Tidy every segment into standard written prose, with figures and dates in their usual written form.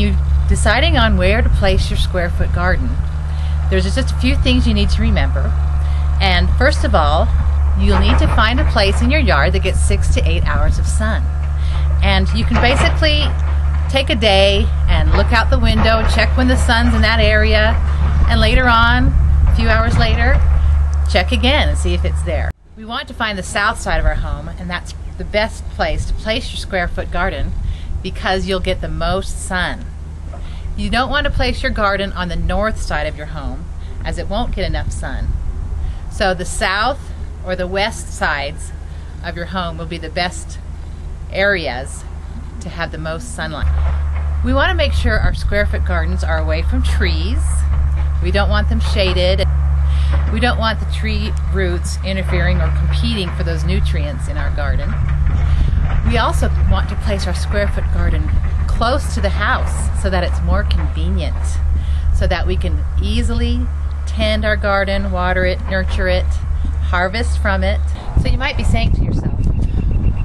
you're deciding on where to place your square foot garden, there's just a few things you need to remember. And first of all, you'll need to find a place in your yard that gets 6 to 8 hours of sun. And you can basically take a day and look out the window, check when the sun's in that area, and later on, a few hours later, check again and see if it's there. We want to find the south side of our home, and that's the best place to place your square foot garden because you'll get the most sun. You don't want to place your garden on the north side of your home as it won't get enough sun. So the south or the west sides of your home will be the best areas to have the most sunlight. We want to make sure our square foot gardens are away from trees. We don't want them shaded. We don't want the tree roots interfering or competing for those nutrients in our garden. We also want to place our square foot garden close to the house so that it's more convenient, so that we can easily tend our garden, water it, nurture it, harvest from it. So you might be saying to yourself,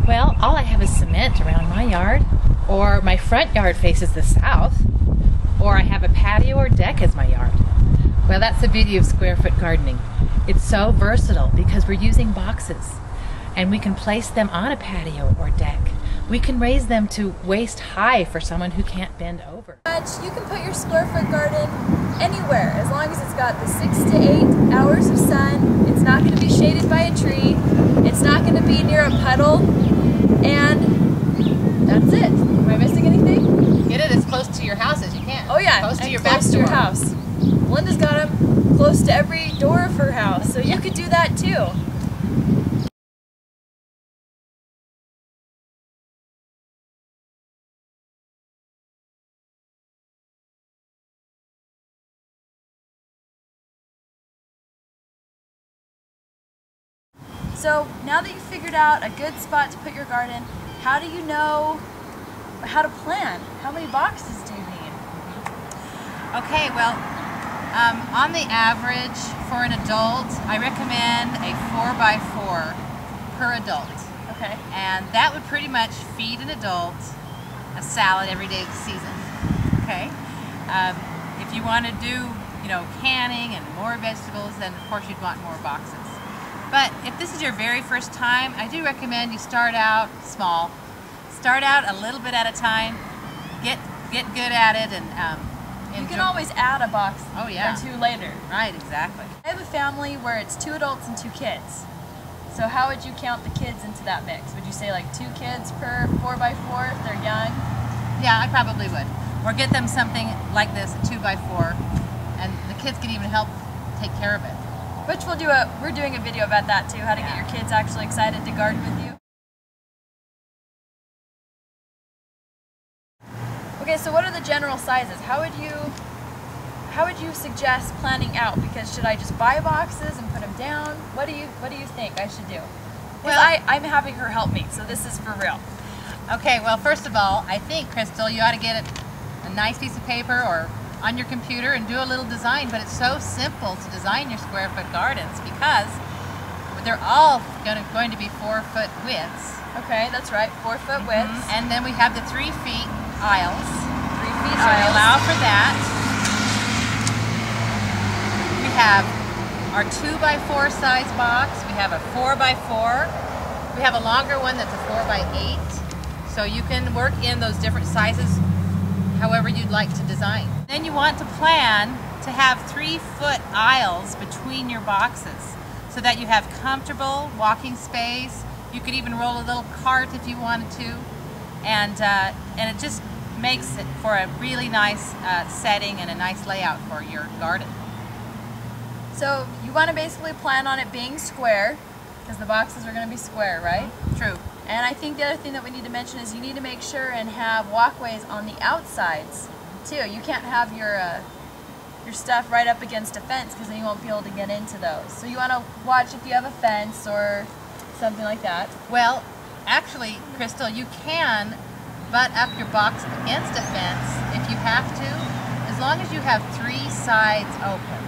well, all I have is cement around my yard, or my front yard faces the south, or I have a patio or deck as my yard. Well, that's the beauty of square foot gardening. It's so versatile because we're using boxes, and we can place them on a patio or deck. We can raise them to waist high for someone who can't bend over. You can put your square foot garden anywhere as long as it's got the 6 to 8 hours of sun. It's not going to be shaded by a tree. It's not going to be near a puddle. And that's it. Am I missing anything? Get it as close to your house as you can. Oh yeah, close to your close back to your door. house. Linda's got them close to every door of her house, so you could do that too. So now that you've figured out a good spot to put your garden, how do you know how to plan? How many boxes do you need? Okay, well, on the average for an adult, I recommend a 4x4 per adult. Okay. And that would pretty much feed an adult a salad every day of the season. Okay. If you want to do, canning and more vegetables, then of course you'd want more boxes. But if this is your very first time, I do recommend you start out small. Start out a little bit at a time. Get good at it, and you can always add a box or two later. Right, exactly. I have a family where it's 2 adults and 2 kids. So how would you count the kids into that mix? Would you say like 2 kids per 4x4 if they're young? Yeah, I probably would. Or get them something like this, a 2x4, and the kids can even help take care of it. Which we're doing a video about that too, how to get your kids actually excited to garden with you. Okay, so what are the general sizes? How would you suggest planning out? Because should I just buy boxes and put them down? What do you think I should do? Well, I'm having her help me, so this is for real. Okay, well, first of all, I think, Crystal, you ought to get a nice piece of paper or on your computer and do a little design, but it's so simple to design your square foot gardens because they're all going to be 4-foot widths. Okay, that's right, 4-foot widths. And then we have the 3 feet aisles. 3 feet so aisles. We allow for that. We have our 2x4 size box. We have a 4x4. We have a longer one that's a 4x8. So you can work in those different sizes however you'd like to design. Then you want to plan to have 3-foot aisles between your boxes so that you have comfortable walking space. You could even roll a little cart if you wanted to, and it just makes it for a really nice setting and a nice layout for your garden. So you want to basically plan on it being square, because the boxes are going to be square, right? True. And I think the other thing that we need to mention is you need to make sure and have walkways on the outsides too. You can't have your stuff right up against a fence because then you won't be able to get into those. So you want to watch if you have a fence or something like that. Well, actually, Crystal, you can butt up your box against a fence if you have to, as long as you have 3 sides open.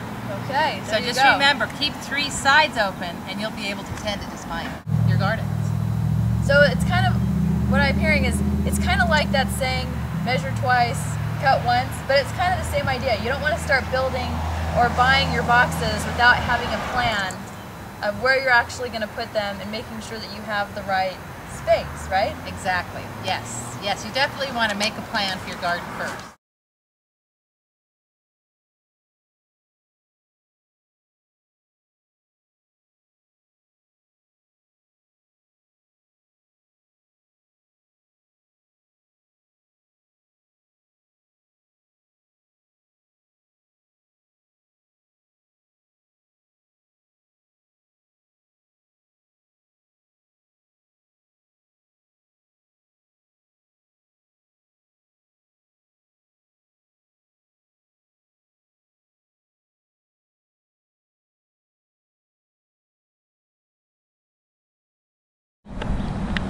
Okay, so just remember, keep 3 sides open and you'll be able to tend to just fine your garden. So it's kind of, what I'm hearing is, it's kind of like that saying, measure twice, cut once, but it's kind of the same idea. You don't want to start building or buying your boxes without having a plan of where you're actually going to put them and making sure that you have the right space, right? Exactly. Yes. Yes, you definitely want to make a plan for your garden first.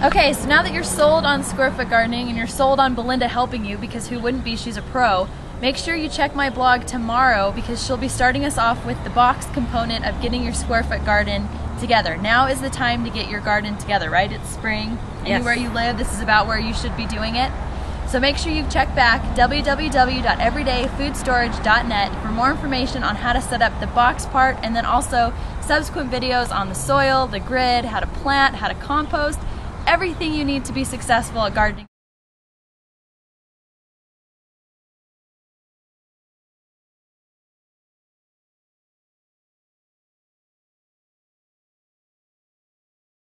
Okay, so now that you're sold on Square Foot Gardening and you're sold on Belinda helping you, because who wouldn't be, she's a pro, make sure you check my blog tomorrow because she'll be starting us off with the box component of getting your Square Foot garden together. Now is the time to get your garden together, right? It's spring. Anywhere you live, this is about where you should be doing it. So make sure you check back www.everydayfoodstorage.net for more information on how to set up the box part, and then also subsequent videos on the soil, the grid, how to plant, how to compost, everything you need to be successful at gardening.